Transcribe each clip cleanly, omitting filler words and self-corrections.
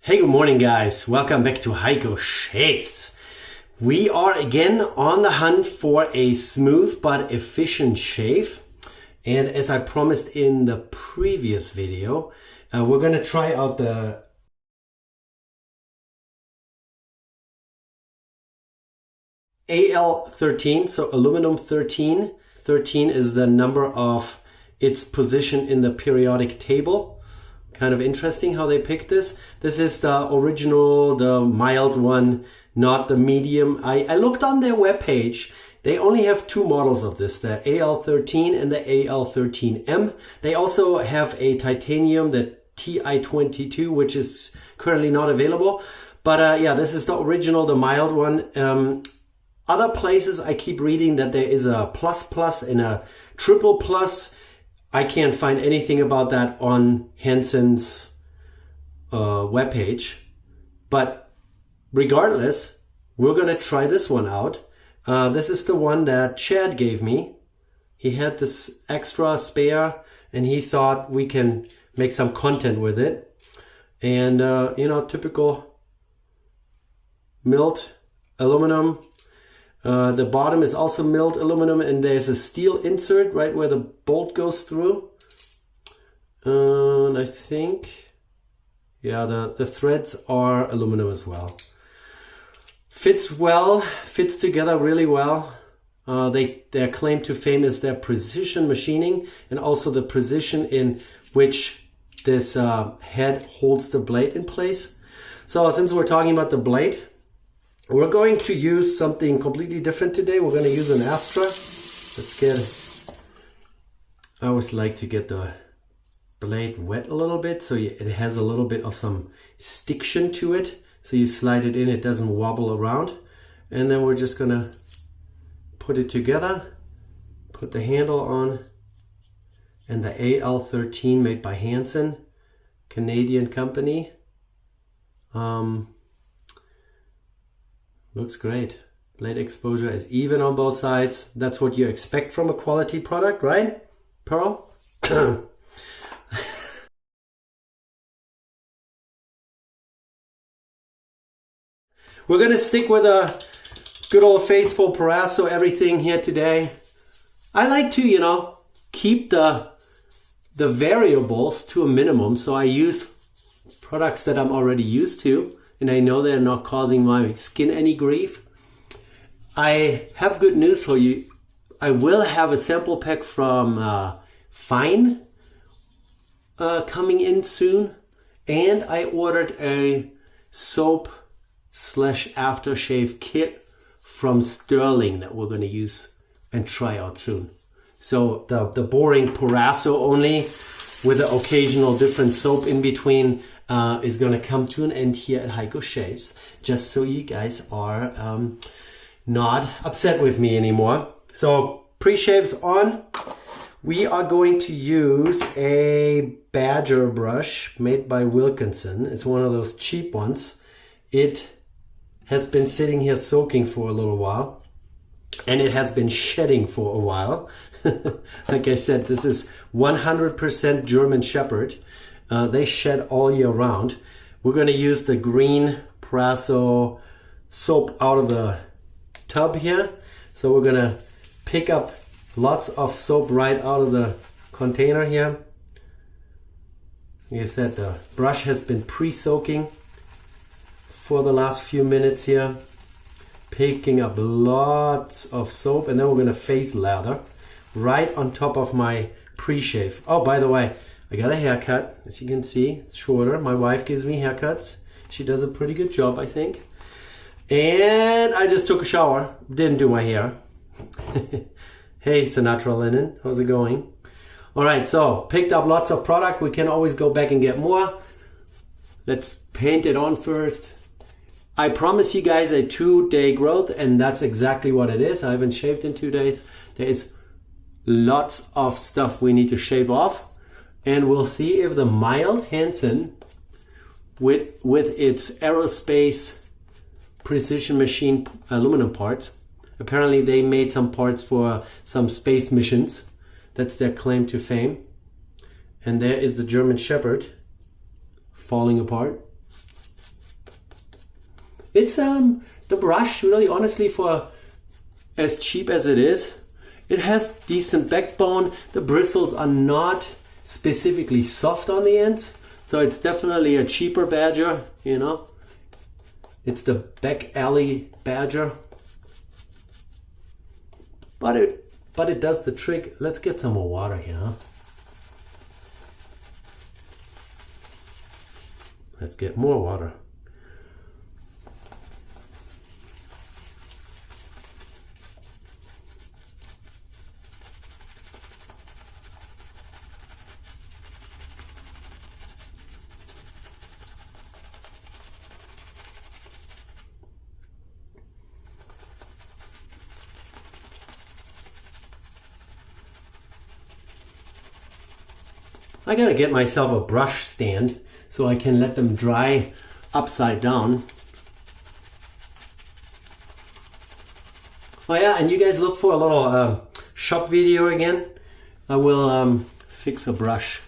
Hey, good morning guys. Welcome back to Heiko Shaves. We are again on the hunt for a smooth but efficient shave. And as I promised in the previous video, we're going to try out the AL13, so aluminum 13. 13 is the number of its position in the periodic table. Kind of interesting how they picked this. This is the original, the mild one, not the medium. I looked on their webpage. They only have two models of this, the AL13 and the AL13M. They also have a titanium, the TI22, which is currently not available. But yeah, this is the original, the mild one. Other places I keep reading that there is a plus plus and a triple plus. I can't find anything about that on Henson's webpage, but regardless, we're gonna try this one out. This is the one that Chad gave me. He had this extra spare and he thought we can make some content with it. And you know, typical milled aluminum. The bottom is also milled aluminum and there's a steel insert right where the bolt goes through. And I think, yeah, the threads are aluminum as well. Fits well, fits together really well. Their claim to fame is their precision machining and also the precision in which this head holds the blade in place. So since we're talking about the blade, we're going to use something completely different today. We're going to use an Astra. Let's get, I always like to get the blade wet a little bit so it has a little bit of some stiction to it. So you slide it in, it doesn't wobble around. And then we're just going to put it together, put the handle on, and the AL13 made by Henson, Canadian company. Looks great. Blade exposure is even on both sides. That's what you expect from a quality product, right, Pearl? We're going to stick with a good old faithful Parasso everything here today. I like to, you know, keep the variables to a minimum. So I use products that I'm already used to. And I know they're not causing my skin any grief. I have good news for you. I will have a sample pack from Fine coming in soon. And I ordered a soap / aftershave kit from Sterling that we're going to use and try out soon. So the boring Parasso only with the occasional different soap in between is going to come to an end here at Heiko Shaves, just so you guys are not upset with me anymore. So pre-shaves on. We are going to use a Badger brush made by Wilkinson. It's one of those cheap ones. It has been sitting here soaking for a little while and it has been shedding for a while. Like I said, this is 100% German Shepherd. They shed all year round. We're going to use the green Parasso soap out of the tub here. So we're going to pick up lots of soap right out of the container here. Like I said, the brush has been pre-soaking for the last few minutes here. Picking up lots of soap, and then we're going to face lather right on top of my pre-shave. Oh, by the way, I got a haircut. As you can see, it's shorter. My wife gives me haircuts. She does a pretty good job, I think. And I just took a shower. Didn't do my hair. Hey, Sinatra Linen, how's it going? All right, so picked up lots of product. We can always go back and get more. Let's paint it on first. I promise you guys a 2-day growth, and that's exactly what it is. I haven't shaved in 2 days. There is lots of stuff we need to shave off, and we'll see if the mild Henson with its aerospace precision machine aluminum parts, apparently they made some parts for some space missions. That's their claim to fame. And there is the German Shepherd falling apart. It's the brush, really honestly, for as cheap as it is, it has decent backbone. The bristles are not specifically soft on the ends, so it's definitely a cheaper badger, you know. It's the back alley badger, but it does the trick. Let's get some more water here, huh? Let's get more water. I gotta get myself a brush stand so I can let them dry upside down. Oh yeah, and you guys look for a little shop video again. I will fix a brush.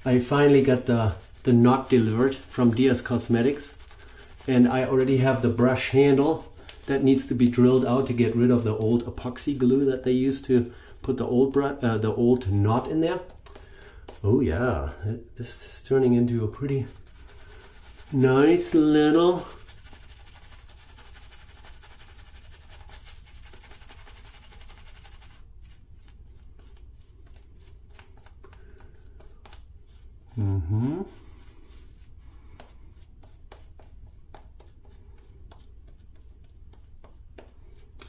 I finally got the knot delivered from DS Cosmetics, and I already have the brush handle that needs to be drilled out to get rid of the old epoxy glue that they used to put the old knot in there. Oh yeah, this is turning into a pretty nice little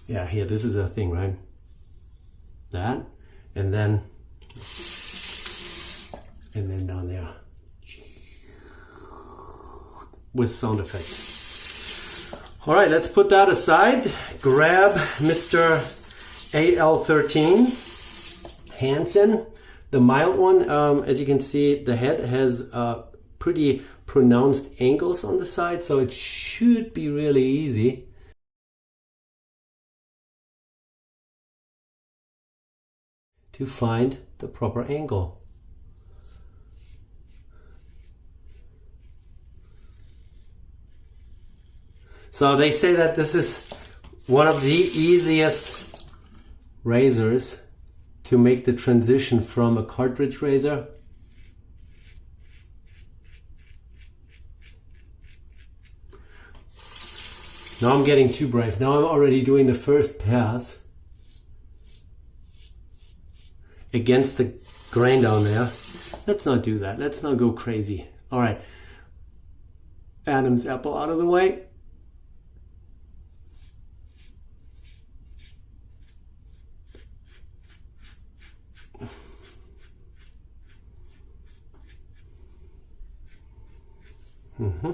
Yeah, here, this is a thing, right? That, and then down there with sound effect. All right, let's put that aside. Grab Mr. AL13 Henson, the mild one. As you can see, the head has pretty pronounced angles on the side, so it should be really easy to find the proper angle. So they say that this is one of the easiest razors to make the transition from a cartridge razor Now I'm getting too brave. Now I'm already doing the first pass against the grain down there. Let's not do that. Let's not go crazy. All right. Adam's apple out of the way. Mm-hmm.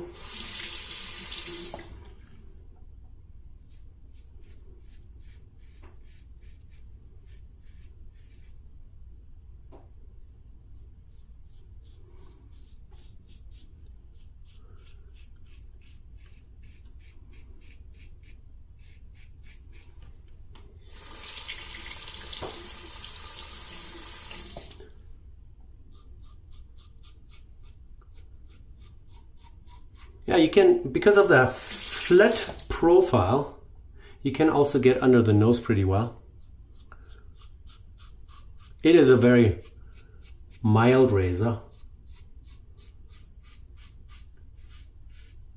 Yeah, you can, because of the flat profile, you can also get under the nose pretty well. It is a very mild razor.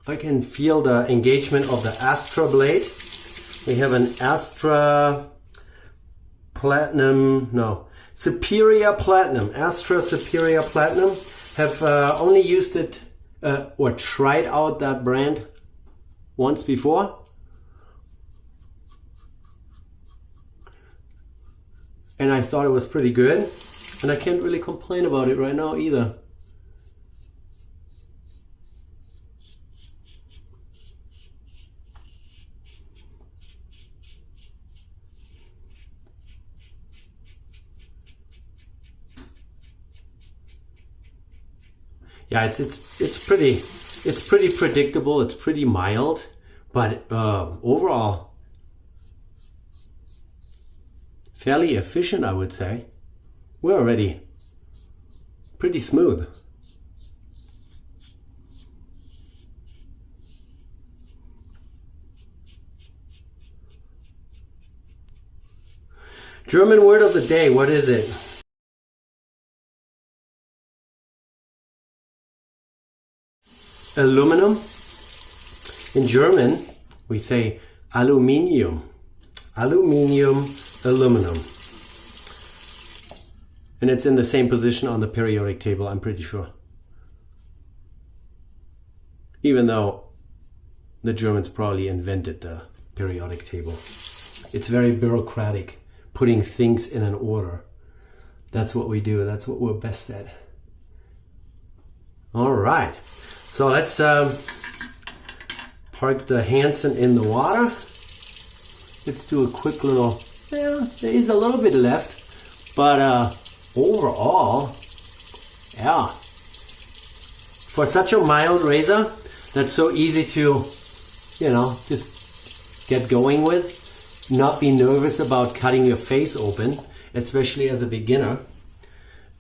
I can feel the engagement of the Astra blade. We have an Astra Platinum, no, Superior Platinum, Astra Superior Platinum. Have only used it or tried out that brand once before, and I thought it was pretty good, and I can't really complain about it right now either. Yeah, it's pretty predictable. It's pretty mild, but overall fairly efficient, I would say. We're already pretty smooth. German word of the day, what is it? Aluminum. In German, we say Aluminium. Aluminium, aluminum. And it's in the same position on the periodic table, I'm pretty sure. Even though the Germans probably invented the periodic table. It's very bureaucratic, putting things in an order. That's what we do. That's what we're best at. All right. So let's park the Henson in the water. Let's do a quick little, there is a little bit left, but overall, yeah. For such a mild razor, that's so easy to, just get going with. Not be nervous about cutting your face open, especially as a beginner.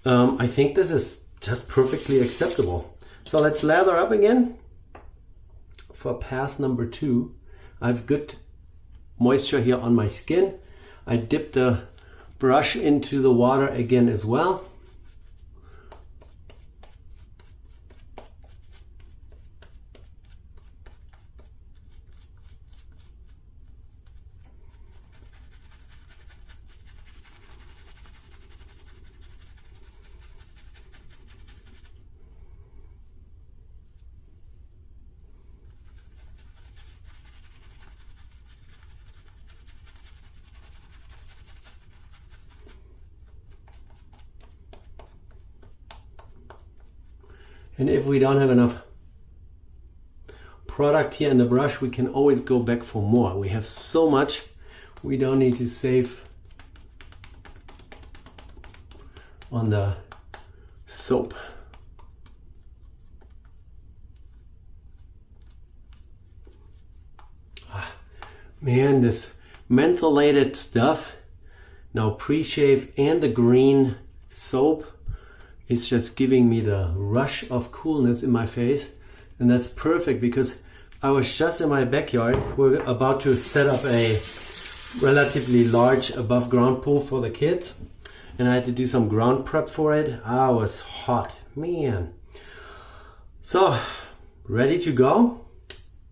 I think this is just perfectly acceptable. So let's lather up again. For pass number 2, I've good moisture here on my skin. I dip the brush into the water again as well. And if we don't have enough product here in the brush, we can always go back for more. We have so much, we don't need to save on the soap. Man, this mentholated stuff, now pre-shave and the green soap, it's just giving me the rush of coolness in my face. And that's perfect because I was just in my backyard. We're about to set up a relatively large above ground pool for the kids. And I had to do some ground prep for it. I was hot, man. So, ready to go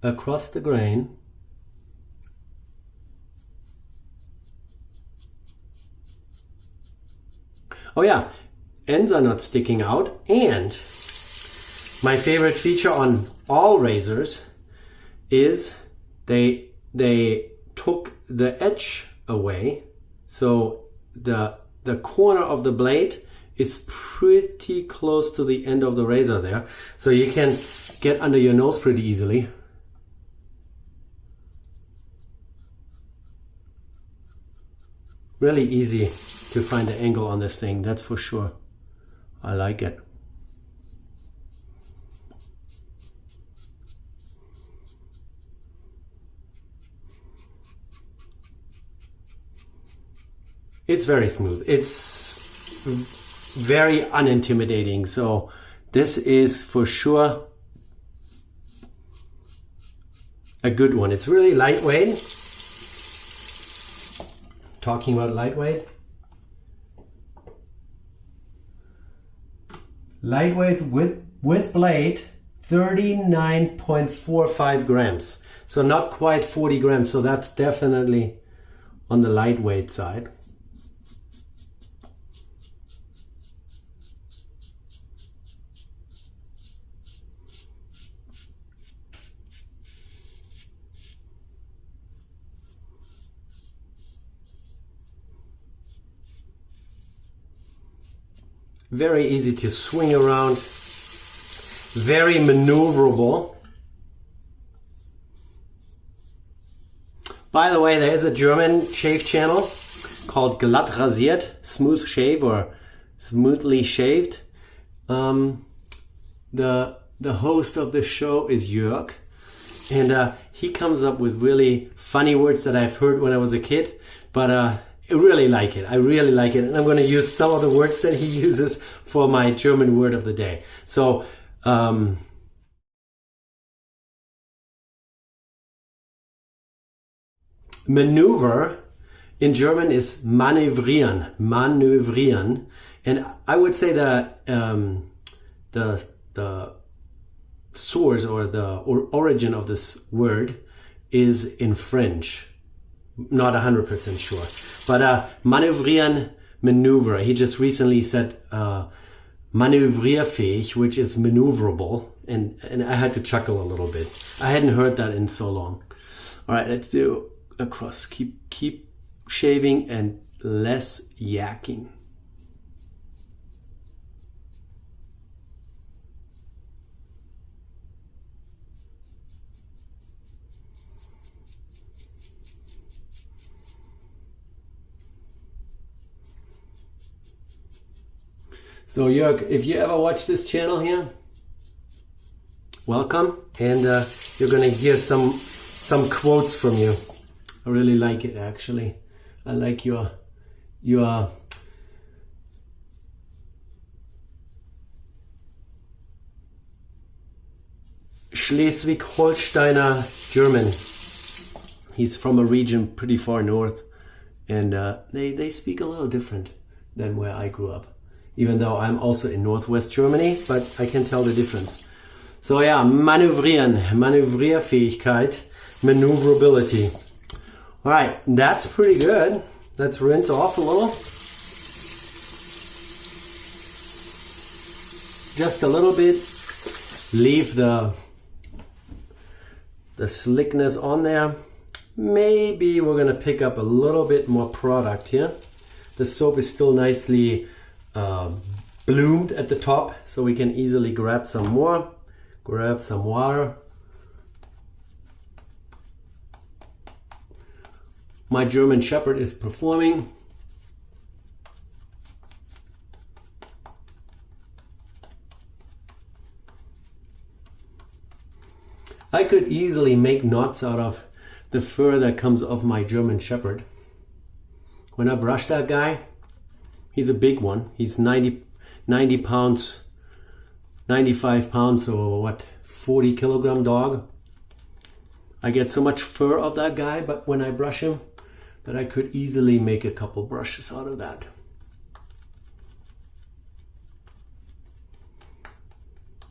across the grain. Oh yeah. Ends are not sticking out, and my favorite feature on all razors is they took the edge away, so the corner of the blade is pretty close to the end of the razor there, so you can get under your nose pretty easily. Really easy to find the angle on this thing, that's for sure. I like it. It's very smooth. It's very unintimidating. So this is for sure a good one. It's really lightweight. Talking about lightweight. Lightweight with blade, 39.45 grams. So not quite 40 grams. So that's definitely on the lightweight side. Very easy to swing around, very maneuverable. By the way, there is a German shave channel called Glatt Rasiert, smooth shave or smoothly shaved. The host of the show is Jörg, and he comes up with really funny words that I've heard when I was a kid, but I really like it. I really like it. And I'm going to use some of the words that he uses for my German word of the day. So, maneuver in German is manövrieren, manövrieren. And I would say that the source or the origin of this word is in French. Not 100% sure. But manövrieren, maneuver. He just recently said manövrierfähig, which is maneuverable. And I had to chuckle a little bit. I hadn't heard that in so long. All right, let's do across. Keep shaving and less yakking. So Jörg, if you ever watch this channel here, welcome, and you're gonna hear some quotes from you. I really like it, actually. I like your Schleswig-Holsteiner German. He's from a region pretty far north, and they speak a little different than where I grew up. Even though I'm also in Northwest Germany, but I can tell the difference. So yeah, manövrieren, Manövrierfähigkeit, maneuverability. All right, that's pretty good. Let's rinse off a little. Just a little bit. Leave the slickness on there. Maybe we're gonna pick up a little bit more product here. The soap is still nicely bloomed at the top, so we can easily grab some more. Grab some water. My German Shepherd is performing. I could easily make knots out of the fur that comes off my German Shepherd. When I brush that guy, he's a big one. He's 90 pounds, 95 pounds, or what, 40 kilogram dog. I get so much fur off that guy, but when I brush him, that I could easily make a couple brushes out of that.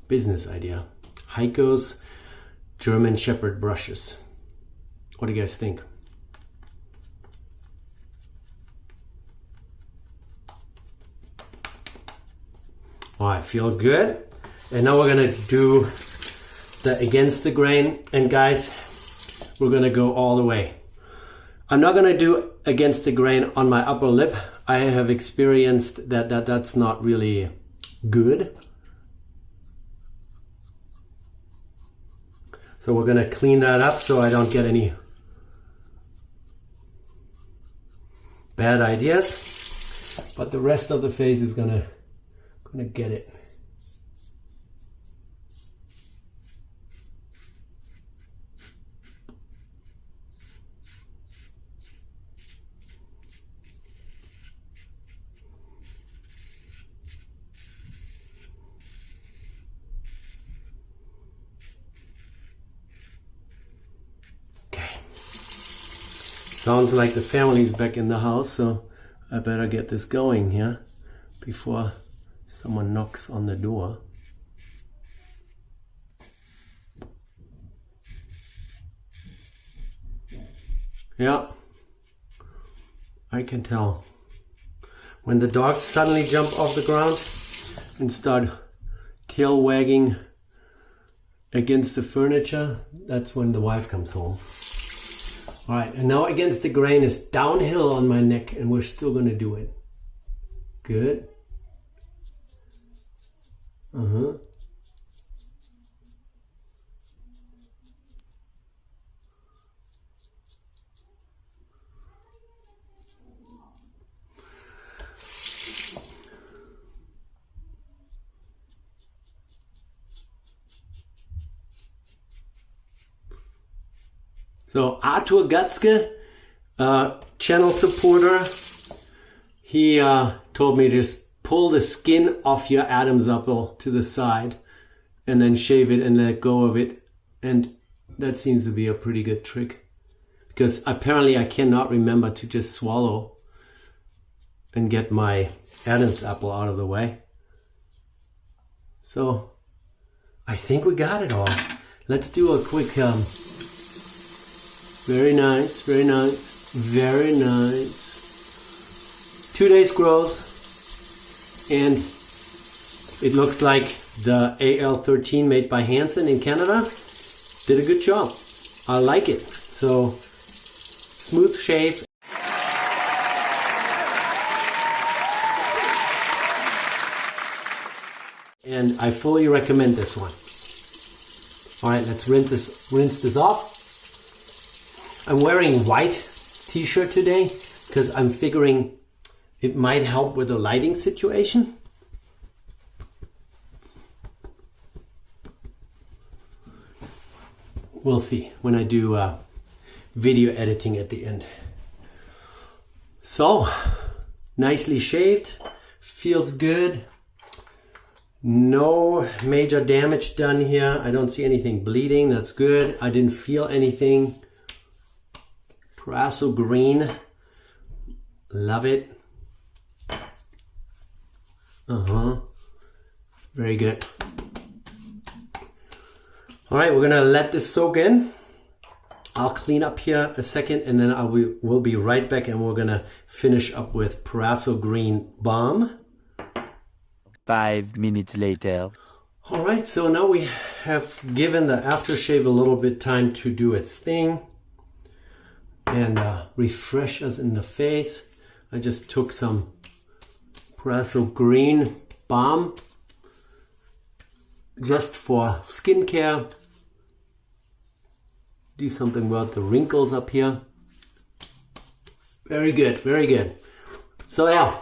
Business idea. Heiko's German Shepherd brushes. What do you guys think? All right, feels good. And now we're gonna do the against the grain. And guys, we're gonna go all the way. I'm not gonna do against the grain on my upper lip. I have experienced that's not really good. So we're gonna clean that up so I don't get any bad ideas. But the rest of the face is gonna get it. Okay. Sounds like the family's back in the house, so I better get this going here before someone knocks on the door. Yeah, I can tell. When the dogs suddenly jump off the ground and start tail wagging against the furniture, that's when the wife comes home. All right, and now against the grain is downhill on my neck, and we're still gonna do it. Good. So Arthur Gatzke, channel supporter, he told me just pull the skin off your Adam's apple to the side and then shave it and let go of it. And that seems to be a pretty good trick, because apparently I cannot remember to just swallow and get my Adam's apple out of the way. So I think we got it all. Let's do a quick, very nice, very nice, very nice. 2 days growth, and it looks like the AL13 made by Henson in Canada did a good job. I like it. So smooth shave. And I fully recommend this one. All right, let's rinse this off. I'm wearing white t-shirt today because I'm figuring it might help with the lighting situation. We'll see when I do video editing at the end. So, nicely shaved, feels good. No major damage done here. I don't see anything bleeding, that's good. I didn't feel anything. Paraso green, love it. Very good. All right, we're gonna let this soak in. I'll clean up here a second and then we'll be right back, and we're gonna finish up with Paraso green balm. 5 minutes later. All right, so now we have given the aftershave a little bit time to do its thing and refresh us in the face. I just took some Paraso green balm just for skincare. Do something about the wrinkles up here. Very good, very good. So yeah,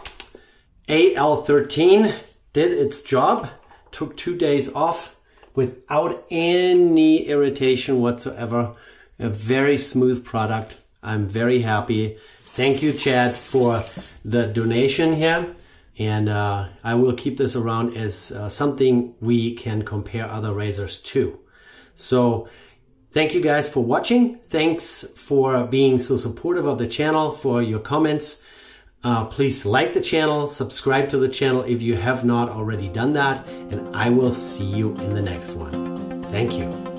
AL13 did its job. Took 2 days off without any irritation whatsoever. A very smooth product. I'm very happy. Thank you, Chad, for the donation here. And I will keep this around as something we can compare other razors to. So thank you guys for watching. Thanks for being so supportive of the channel, for your comments. Please like the channel, subscribe to the channel if you have not already done that, and I will see you in the next one. Thank you.